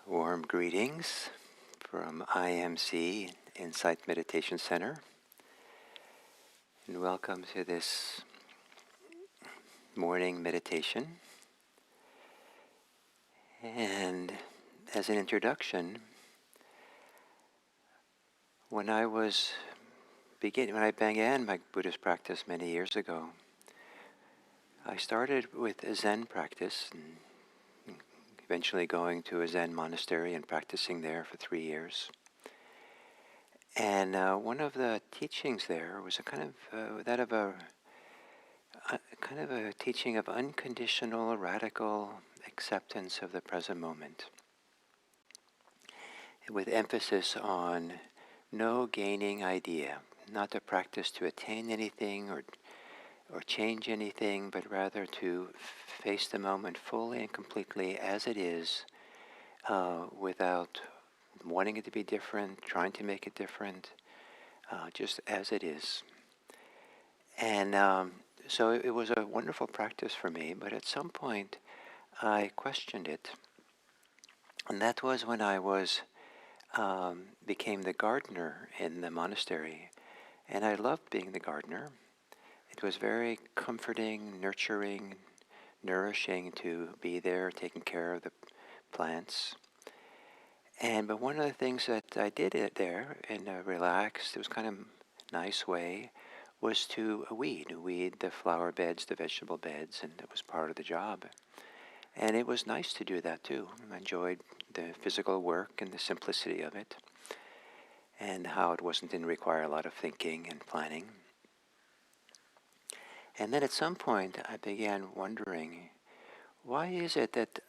Warm greetings from IMC, Insight Meditation Center, and welcome to this morning meditation. And as an introduction, when I began my Buddhist practice many years ago, I started with a Zen practice, and eventually going to a Zen monastery and practicing there for 3 years. And one of the teachings there was a kind of a teaching of unconditional, radical acceptance of the present moment, with emphasis on no gaining idea, not to practice to attain anything or change anything, but rather to face the moment fully and completely as it is, without wanting it to be different, trying to make it different, just as it is. And so it was a wonderful practice for me, but at some point I questioned it. And that was when I became the gardener in the monastery. And I loved being the gardener. It was very comforting, nurturing, nourishing to be there taking care of the plants. But one of the things that I did there in a relaxed, it was kind of nice way, was to weed the flower beds, the vegetable beds, and it was part of the job. And it was nice to do that too. I enjoyed the physical work and the simplicity of it, and how it didn't require a lot of thinking and planning. And then at some point I began wondering, why is it that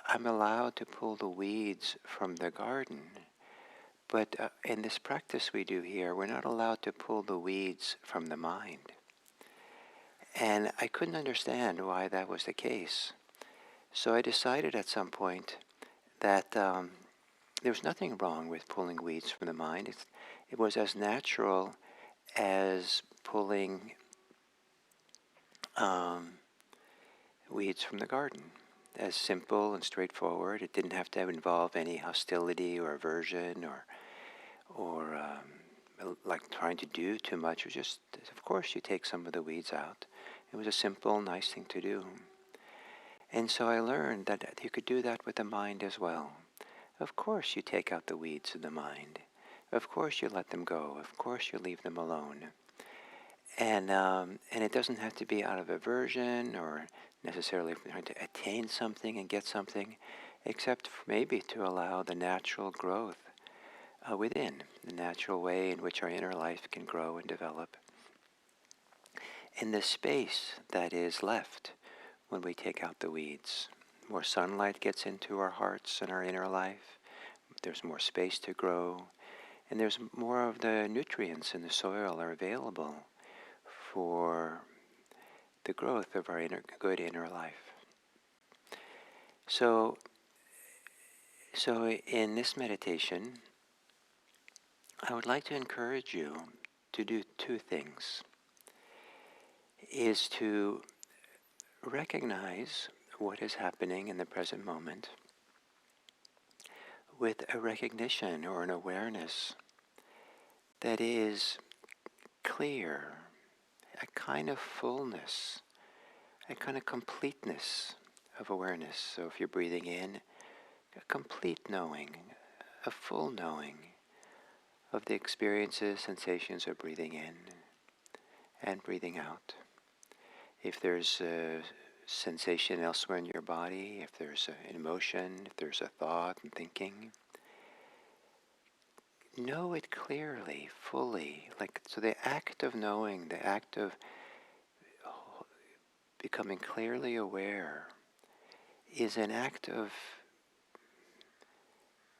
I'm allowed to pull the weeds from the garden, but in this practice we do here, we're not allowed to pull the weeds from the mind? And I couldn't understand why that was the case. So I decided at some point that there was nothing wrong with pulling weeds from the mind. It was as natural as pulling weeds from the garden. As simple and straightforward. It didn't have to involve any hostility or aversion or like trying to do too much. It was just, of course, you take some of the weeds out. It was a simple, nice thing to do. And so I learned that you could do that with the mind as well. Of course you take out the weeds in the mind. Of course you let them go. Of course you leave them alone. And it doesn't have to be out of aversion or necessarily trying to attain something and get something, except maybe to allow the natural growth within, the natural way in which our inner life can grow and develop. In the space that is left when we take out the weeds, more sunlight gets into our hearts and our inner life, there's more space to grow, and there's more of the nutrients in the soil are available for the growth of our good inner life. So in this meditation, I would like to encourage you to do two things. Is to recognize what is happening in the present moment with a recognition or an awareness that is clear, a kind of fullness, a kind of completeness of awareness. So if you're breathing in, a complete knowing, a full knowing of the experiences, sensations of breathing in and breathing out. If there's a sensation elsewhere in your body, if there's an emotion, if there's a thought and thinking, know it clearly, fully. So the act of knowing, the act of becoming clearly aware is an act of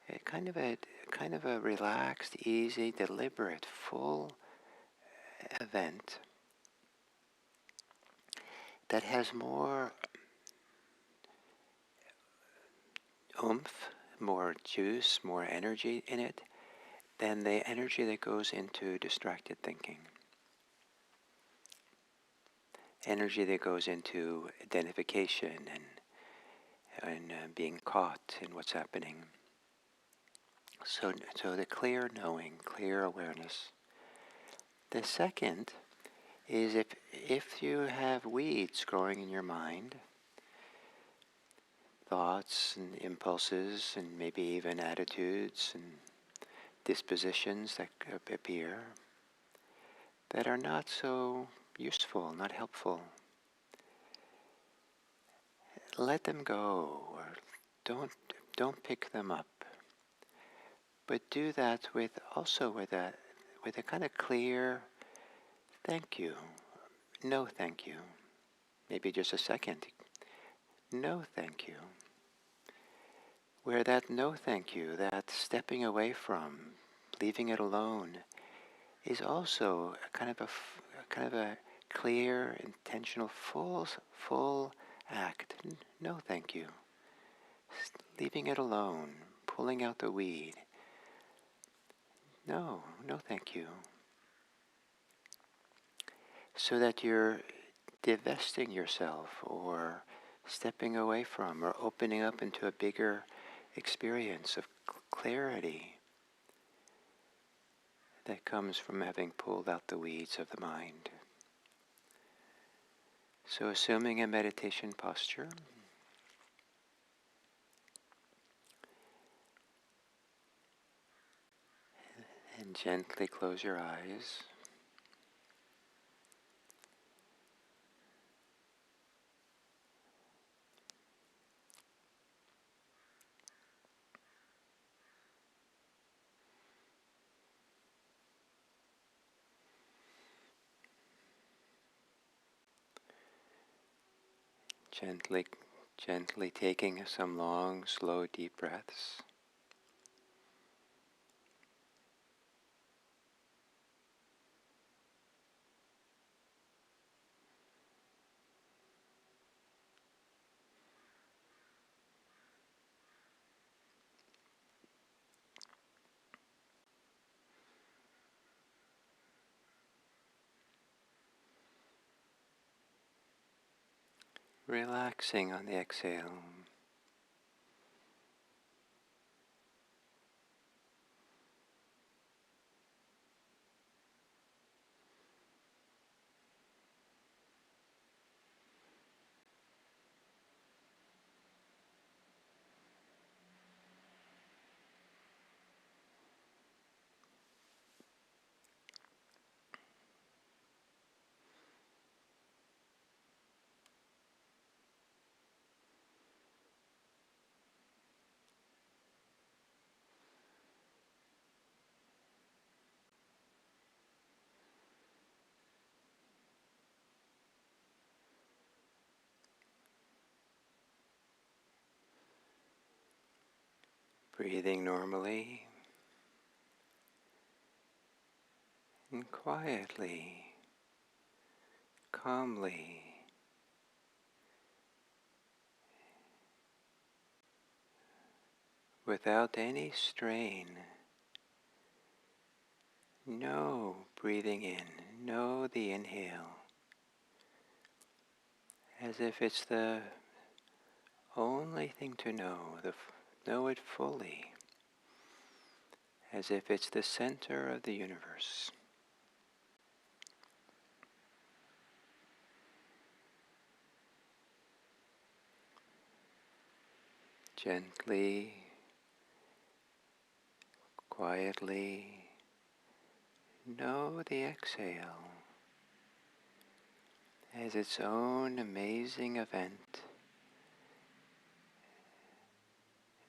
a kind of a relaxed, easy, deliberate, full event that has more oomph, more juice, more energy in it than the energy that goes into distracted thinking. Energy that goes into identification and being caught in what's happening. So the clear knowing, clear awareness. The second is if you have weeds growing in your mind, thoughts and impulses and maybe even attitudes and dispositions that appear that are not so useful, not helpful, let them go, or don't pick them up. But do that with a kind of clear thank you, no thank you, maybe just a second, no thank you. Where that no thank you, that stepping away from, leaving it alone, is also a kind of a clear, intentional, full act. No thank you. Leaving it alone, pulling out the weed. No thank you. So that you're divesting yourself or stepping away from or opening up into a bigger experience of clarity that comes from having pulled out the weeds of the mind. So assuming a meditation posture, and gently close your eyes. Gently taking some long, slow, deep breaths. Relaxing on the exhale. Breathing normally and quietly, calmly, without any strain. Know breathing in, know the inhale, as if it's the only thing to know, know it fully, as if it's the center of the universe. Gently, quietly, know the exhale as its own amazing event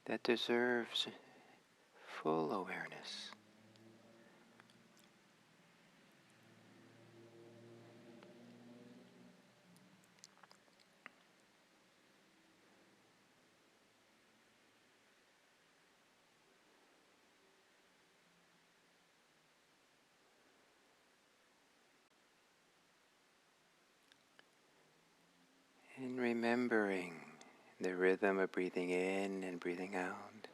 that deserves full awareness. And remembering the rhythm of breathing in and breathing out,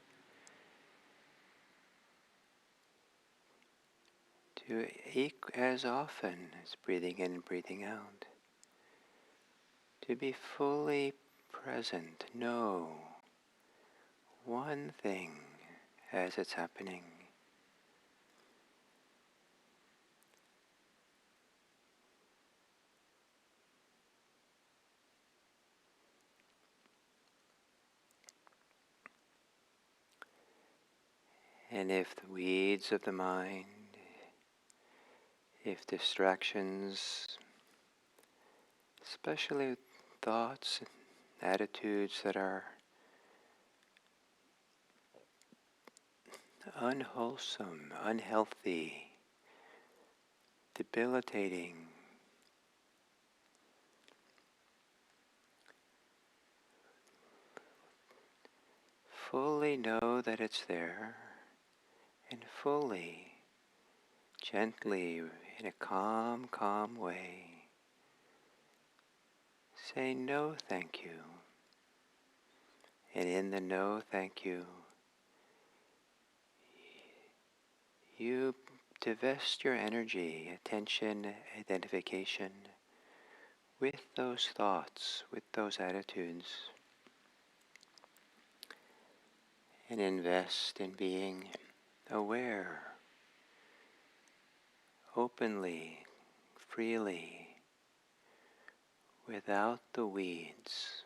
to as often as breathing in and breathing out, to be fully present, know one thing as it's happening. And if the weeds of the mind, if distractions, especially thoughts and attitudes that are unwholesome, unhealthy, debilitating, fully know that it's there and fully, gently, in a calm, calm way, say no thank you. And in the no thank you, you divest your energy, attention, identification with those thoughts, with those attitudes, and invest in being aware, openly, freely, without the weeds.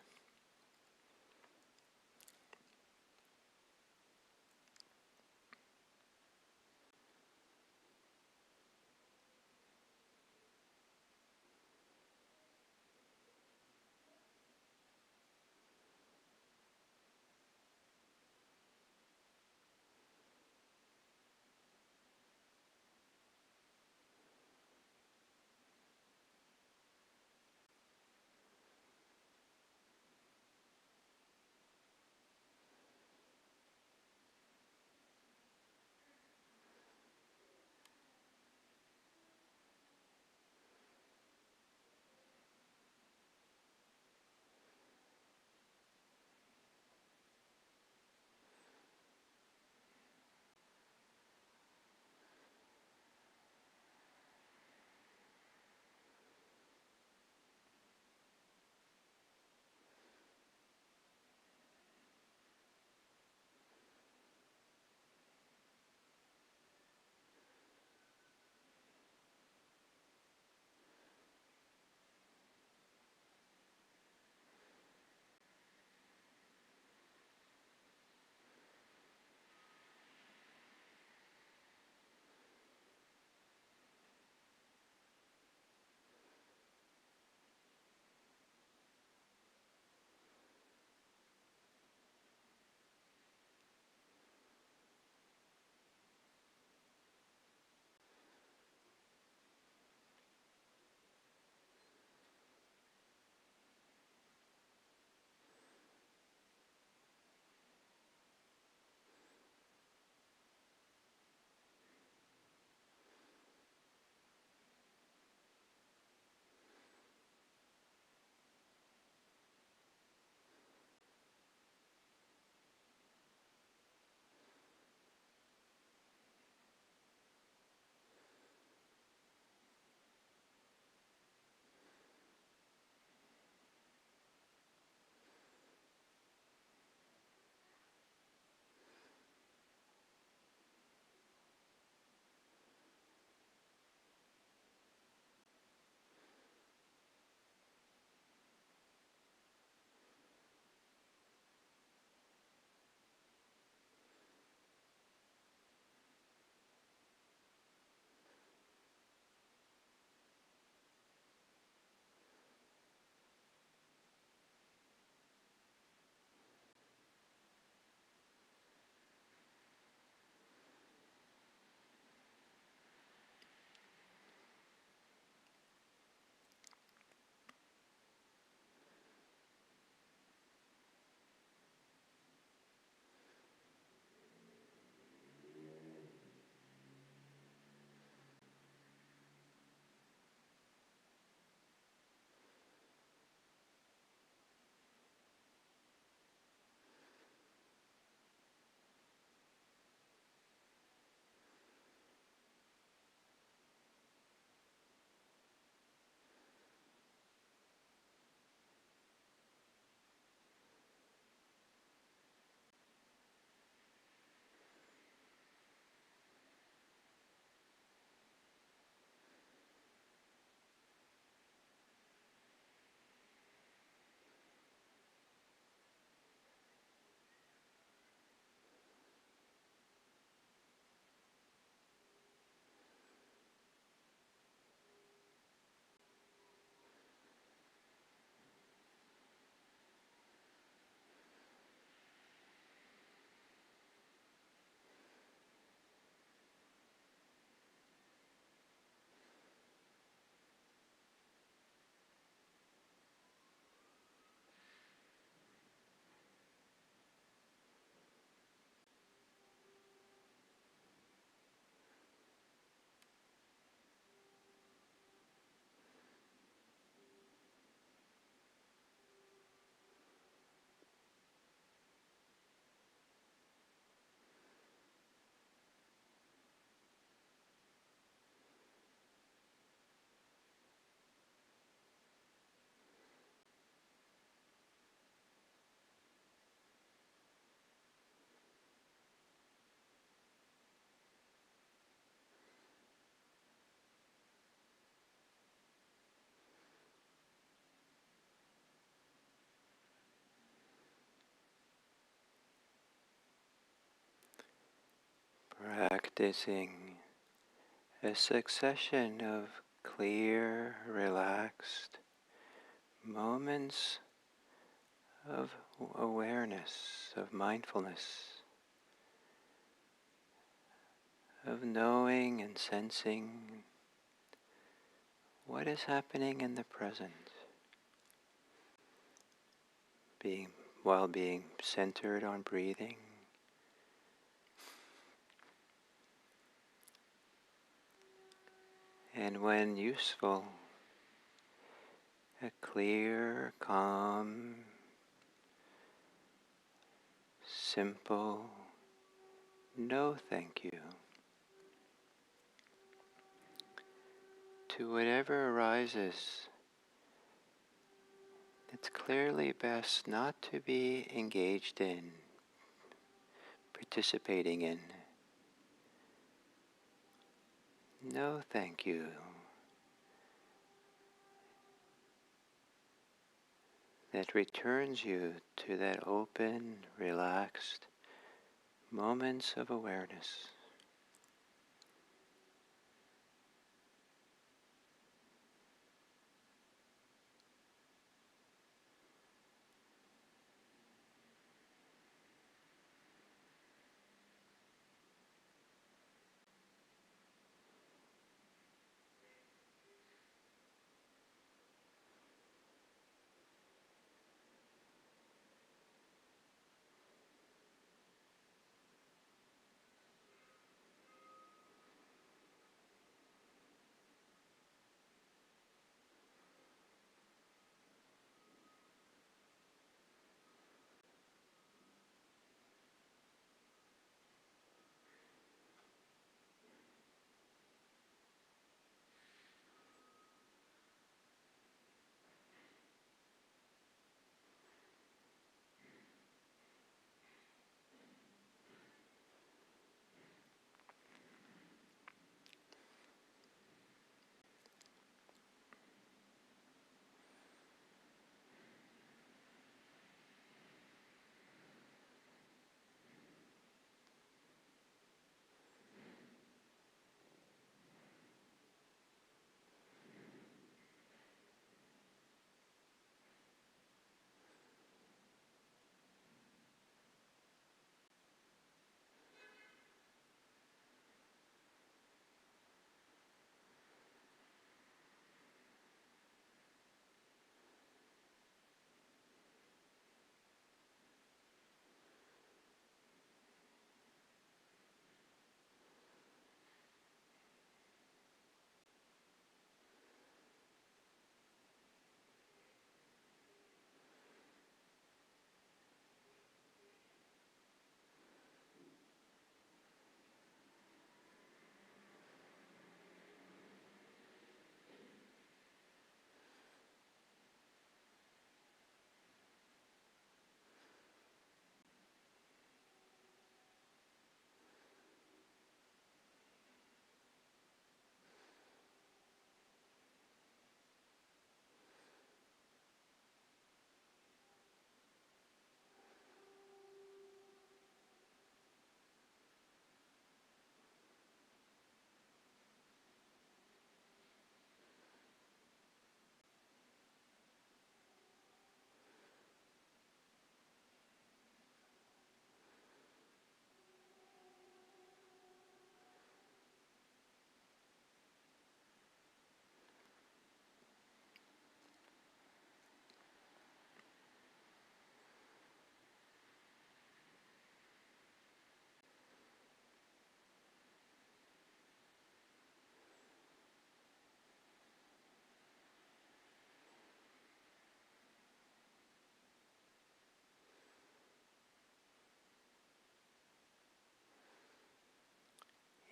practicing a succession of clear, relaxed moments of awareness, of mindfulness, of knowing and sensing what is happening in the present, while being centered on breathing. And when useful, a clear, calm, simple, no thank you to whatever arises. It's clearly best not to be engaged in, participating in. No thank you. That returns you to that open, relaxed moments of awareness.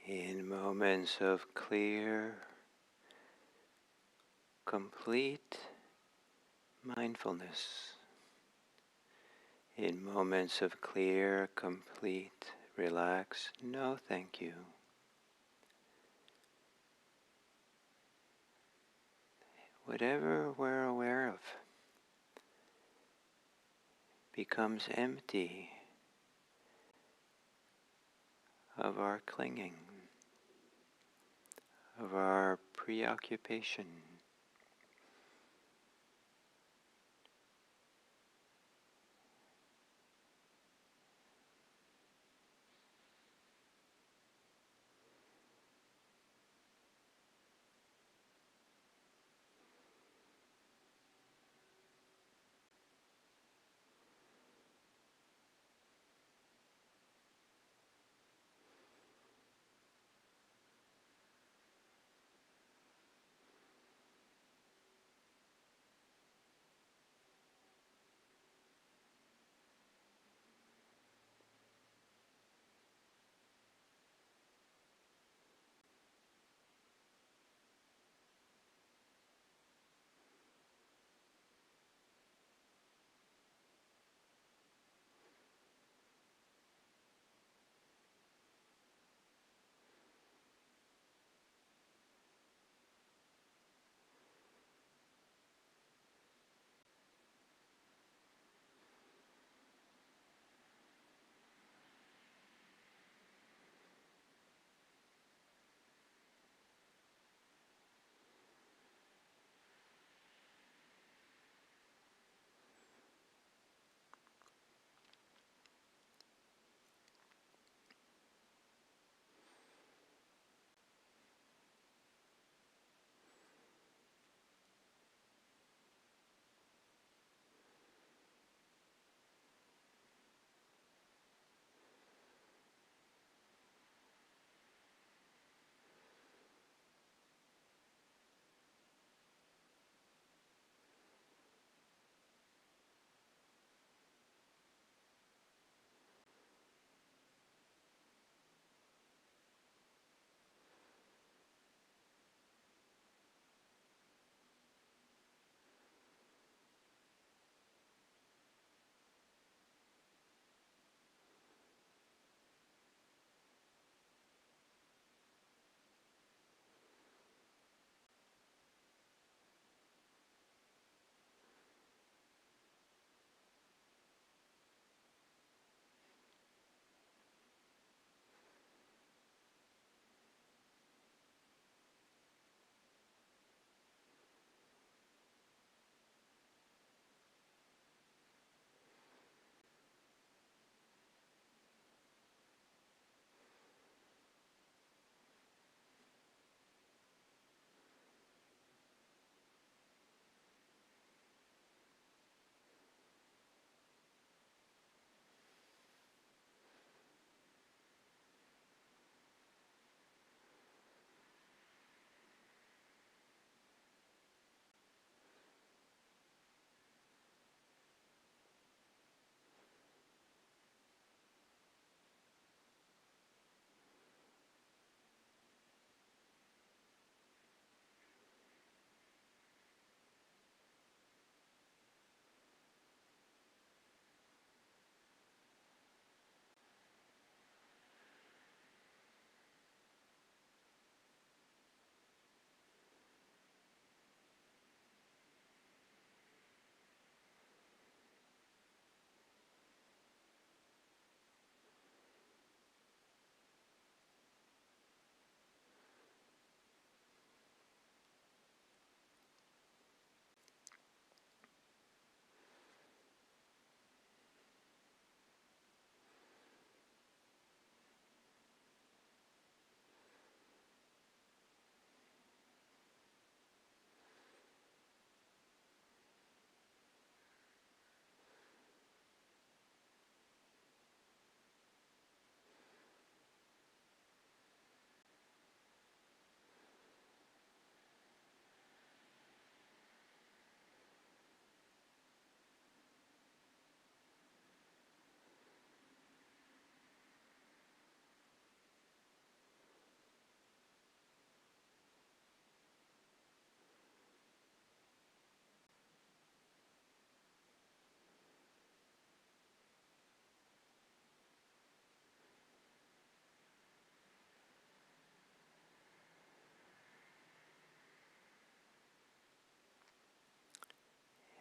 In moments of clear, complete mindfulness, in moments of clear, complete, relaxed, no thank you. Whatever we're aware of becomes empty of our clinging. of our preoccupation.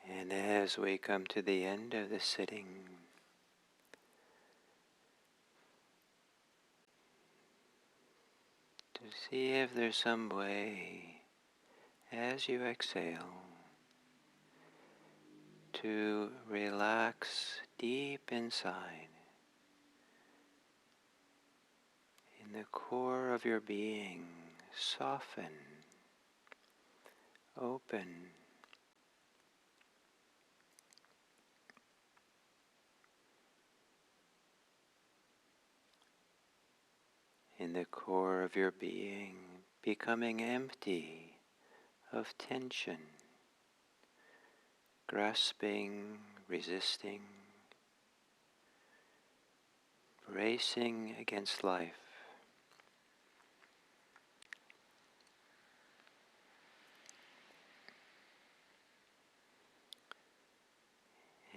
And as we come to the end of the sitting, See if there's some way, as you exhale, to relax deep inside, in the core of your being, soften, open. In the core of your being, becoming empty of tension, grasping, resisting, racing against life.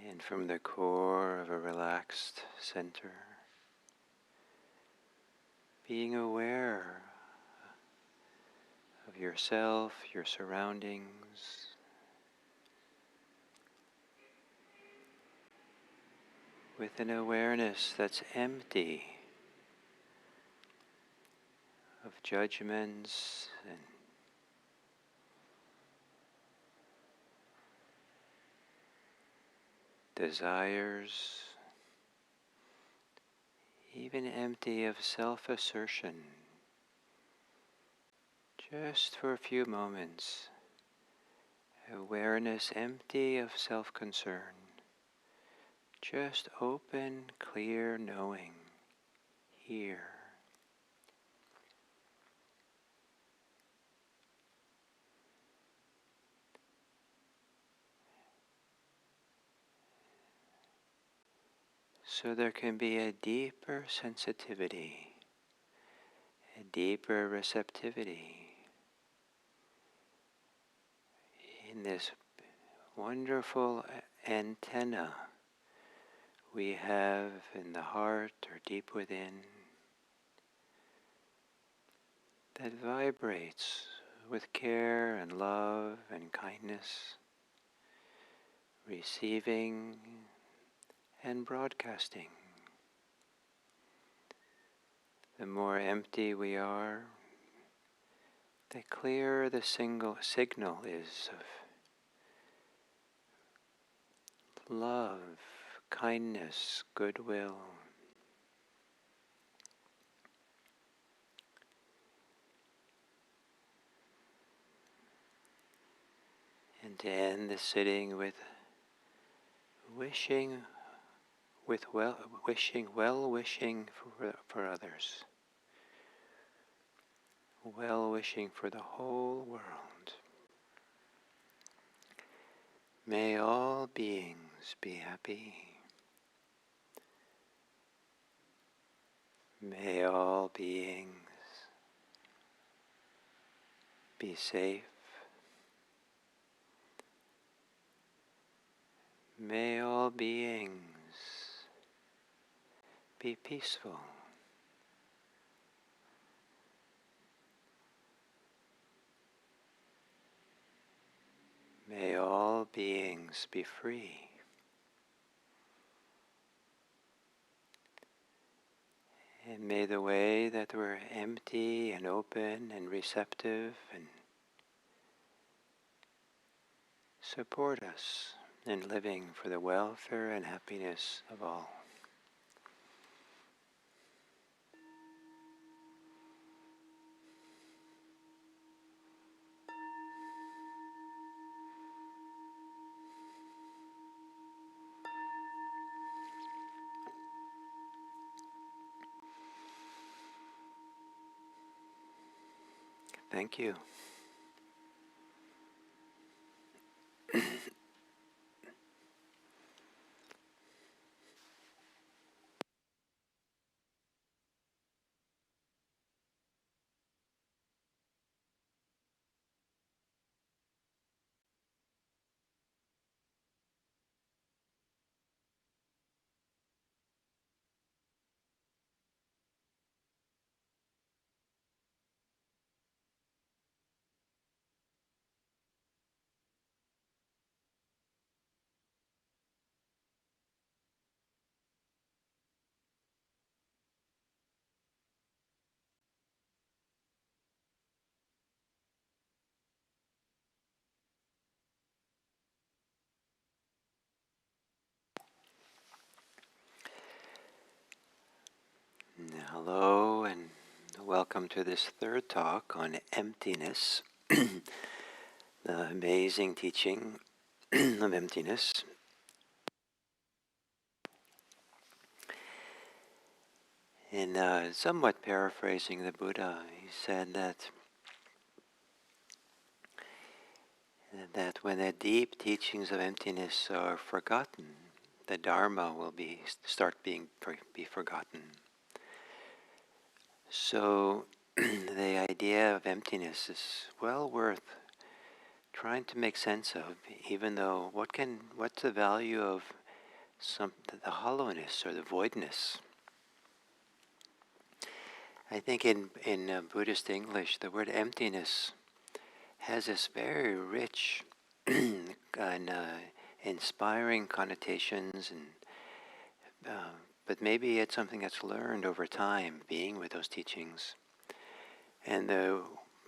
And from the core of a relaxed center, being aware of yourself, your surroundings, with an awareness that's empty of judgments and desires, even empty of self-assertion. Just for a few moments, awareness empty of self-concern, just open, clear knowing, here. So there can be a deeper sensitivity, a deeper receptivity in this wonderful antenna we have in the heart or deep within that vibrates with care and love and kindness, receiving and broadcasting. The more empty we are, the clearer the signal is of love, kindness, goodwill. And to end the sitting with wishing, well-wishing for others, well-wishing for the whole world. May all beings be happy. May all beings be safe. May all beings be peaceful. May all beings be free. And may the way that we're empty and open and receptive and support us in living for the welfare and happiness of all. Thank you. Welcome to this third talk on emptiness, the amazing teaching of emptiness. In somewhat paraphrasing the Buddha, he said that when the deep teachings of emptiness are forgotten, the Dharma will be forgotten. So the idea of emptiness is well worth trying to make sense of, even though what's the value of the hollowness or the voidness? I think in Buddhist English, the word emptiness has this very rich and inspiring connotations, but maybe it's something that's learned over time, being with those teachings. And the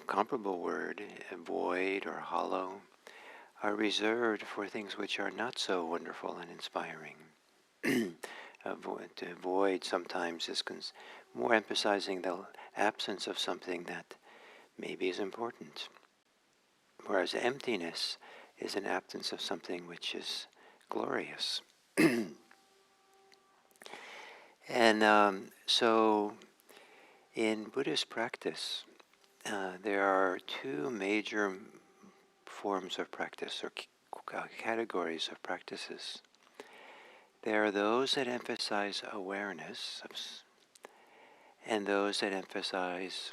comparable word, void or hollow, are reserved for things which are not so wonderful and inspiring. To void sometimes is more emphasizing the absence of something that maybe is important, whereas emptiness is an absence of something which is glorious. And so in Buddhist practice, there are two major forms of practice, or categories of practices. There are those that emphasize awareness, and those that emphasize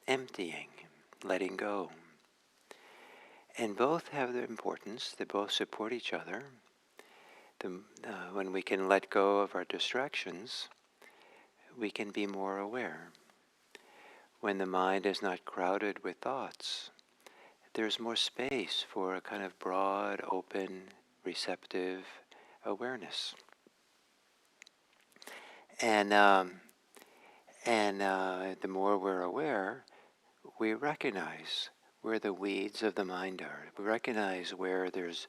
emptying, letting go. And both have their importance. They both support each other. When we can let go of our distractions, we can be more aware. When the mind is not crowded with thoughts, there's more space for a kind of broad, open, receptive awareness. And the more we're aware, we recognize where the weeds of the mind are. We recognize where there's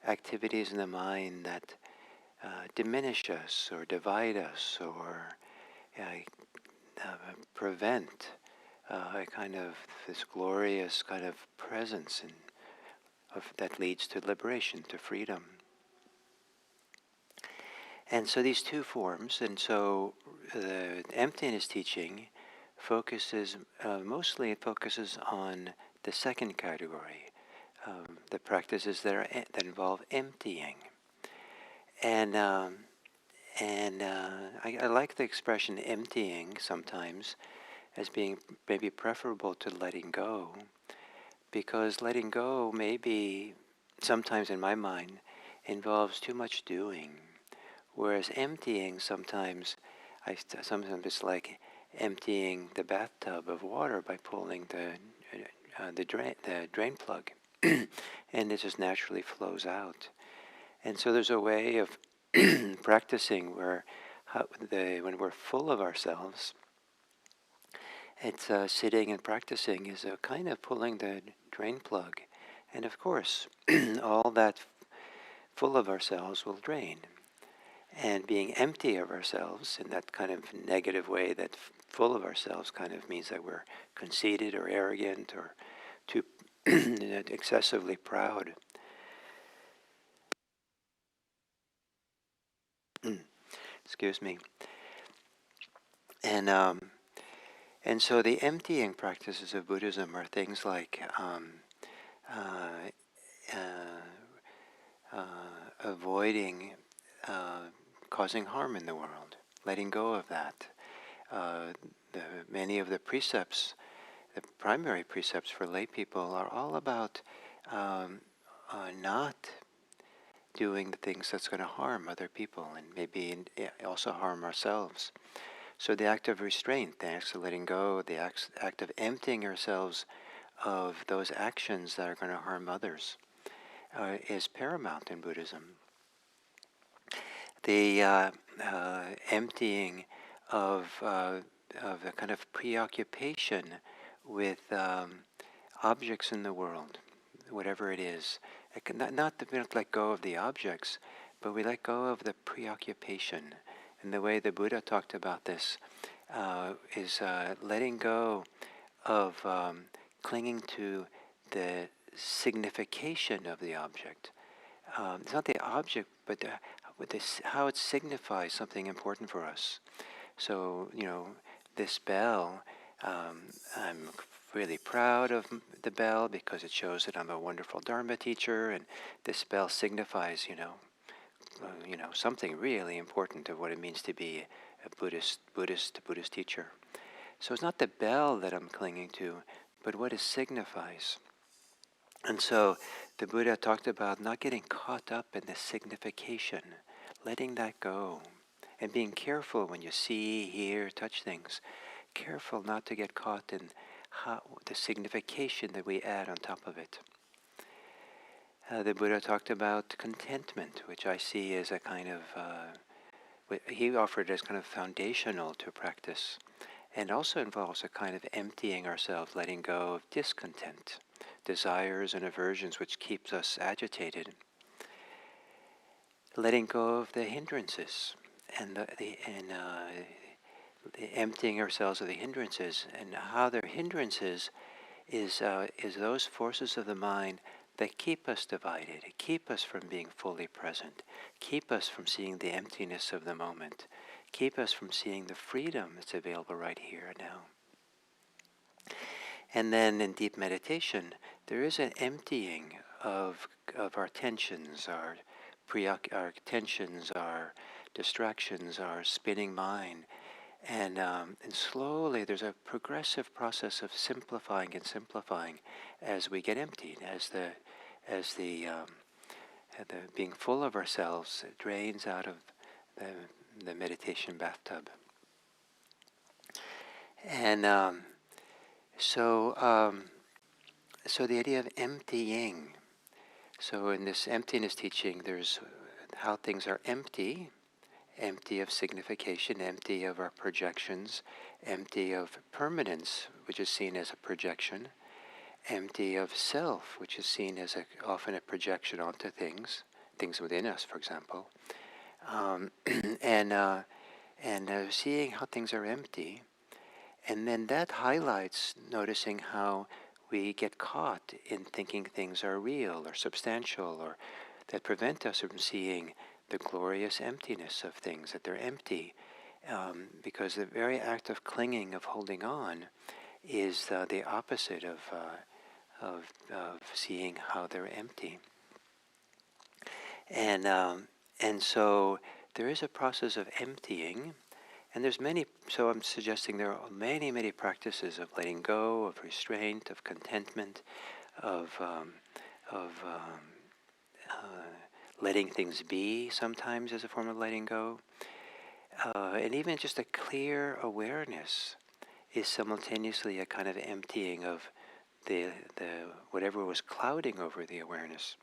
activities in the mind that diminish us or divide us or prevent a kind of this glorious kind of presence that leads to liberation, to freedom. And so these two forms, and so the emptiness teaching mostly it focuses on the second category, the practices that involve emptying. And I like the expression emptying sometimes as being maybe preferable to letting go, because letting go maybe sometimes in my mind involves too much doing, whereas emptying sometimes it's like emptying the bathtub of water by pulling the drain plug, and it just naturally flows out. And so there's a way of practicing when we're full of ourselves, it's sitting and practicing is a kind of pulling the drain plug. And of course, all that full of ourselves will drain. And being empty of ourselves in that kind of negative way, that full of ourselves kind of means that we're conceited or arrogant or too excessively proud. Excuse me. And so the emptying practices of Buddhism are things like avoiding causing harm in the world, letting go of that. Many of the precepts, the primary precepts for lay people, are all about not doing the things that's going to harm other people and maybe also harm ourselves. So the act of restraint, the act of letting go, the act of emptying ourselves of those actions that are going to harm others is paramount in Buddhism. The emptying of a kind of preoccupation with objects in the world, whatever it is. Not that we don't let go of the objects, but we let go of the preoccupation. And the way the Buddha talked about this is letting go of clinging to the signification of the object. It's not the object, but how it signifies something important for us. So, this bell, I'm really proud of the bell because it shows that I'm a wonderful Dharma teacher, and this bell signifies, something really important of what it means to be a Buddhist teacher. So it's not the bell that I'm clinging to, but what it signifies. And so the Buddha talked about not getting caught up in the signification, letting that go, and being careful when you see, hear, touch things. Careful not to get caught in the signification that we add on top of it. The Buddha talked about contentment, which I see as a kind of, he offered as kind of foundational to practice, and also involves a kind of emptying ourselves, letting go of discontent, desires and aversions which keeps us agitated, letting go of the hindrances, and the emptying ourselves of the hindrances, and how they're hindrances is those forces of the mind that keep us divided, keep us from being fully present, keep us from seeing the emptiness of the moment, keep us from seeing the freedom that's available right here and now. And then in deep meditation, there is an emptying of our tensions, our tensions, our distractions, our spinning mind. And slowly there's a progressive process of simplifying and simplifying as we get emptied, as the being full of ourselves drains out of the meditation bathtub. And so the idea of emptying. So in this emptiness teaching, there's how things are empty of signification, empty of our projections, empty of permanence, which is seen as a projection, empty of self, which is seen as often a projection onto things within us, for example, and seeing how things are empty, and then that highlights noticing how we get caught in thinking things are real or substantial, or that prevent us from seeing the glorious emptiness of things, that they're empty, because the very act of clinging, of holding on, is the opposite of seeing how they're empty. And so there is a process of emptying, and there's many. So I'm suggesting there are many practices of letting go, of restraint, of contentment, of letting things be sometimes as a form of letting go. And even just a clear awareness is simultaneously a kind of emptying of the whatever was clouding over the awareness.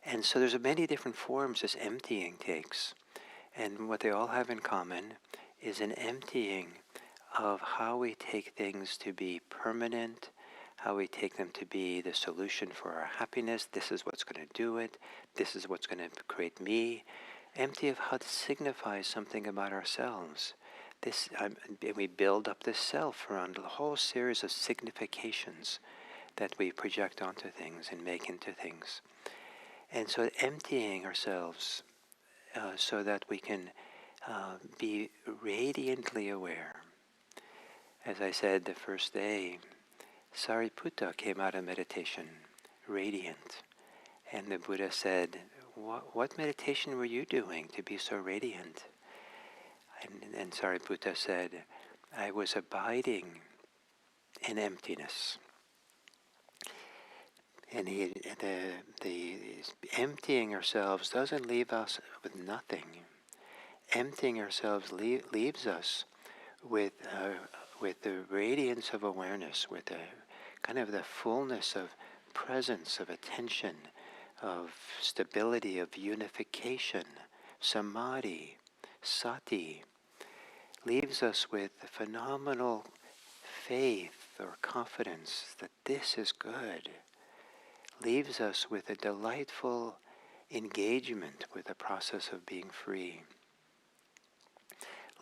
And so there's many different forms this emptying takes. And what they all have in common is an emptying of how we take things to be permanent, how we take them to be the solution for our happiness. This is what's going to do it. This is what's going to create me. Empty of how it signifies something about ourselves. We build up this self around a whole series of significations that we project onto things and make into things. And so emptying ourselves so that we can be radiantly aware. As I said the first day, Sariputta came out of meditation, radiant. And the Buddha said, what meditation were you doing to be so radiant? And Sariputta said, I was abiding in emptiness. And the emptying ourselves doesn't leave us with nothing. Emptying ourselves leaves us with the radiance of awareness, with the kind of the fullness of presence, of attention, of stability, of unification, samadhi, sati, leaves us with the phenomenal faith or confidence that this is good, leaves us with a delightful engagement with the process of being free,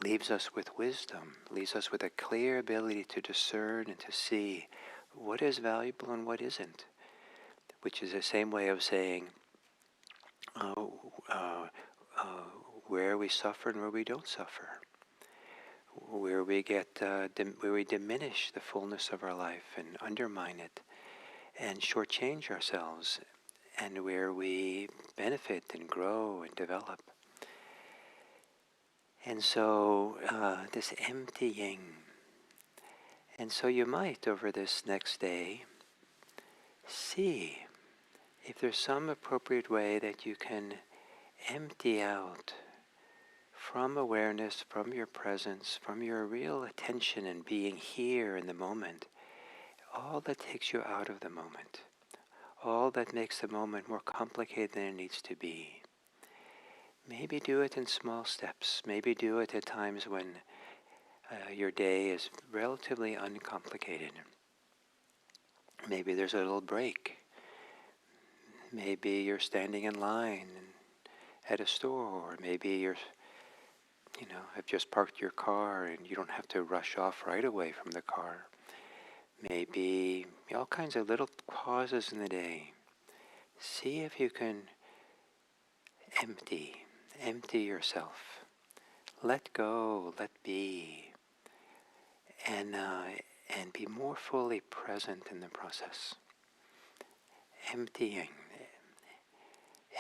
leaves us with wisdom, leaves us with a clear ability to discern and to see what is valuable and what isn't, which is the same way of saying uh, uh, uh, where we suffer and where we don't suffer, where we where we diminish the fullness of our life and undermine it and shortchange ourselves, and where we benefit and grow and develop. And so this emptying. And so you might, over this next day, see if there's some appropriate way that you can empty out from awareness, from your presence, from your real attention and being here in the moment, all that takes you out of the moment, all that makes the moment more complicated than it needs to be. Maybe do it in small steps. Maybe do it at times when your day is relatively uncomplicated. Maybe there's a little break. Maybe you're standing in line at a store, or maybe have just parked your car and you don't have to rush off right away from the car. Maybe all kinds of little pauses in the day. See if you can empty yourself. Let go, let be, and be more fully present in the process. Emptying,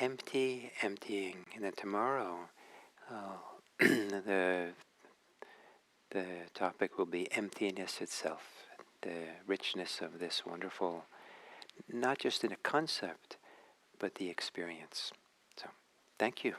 emptying, and then tomorrow the topic will be emptiness itself, the richness of this wonderful, not just in a concept, but the experience. So, thank you.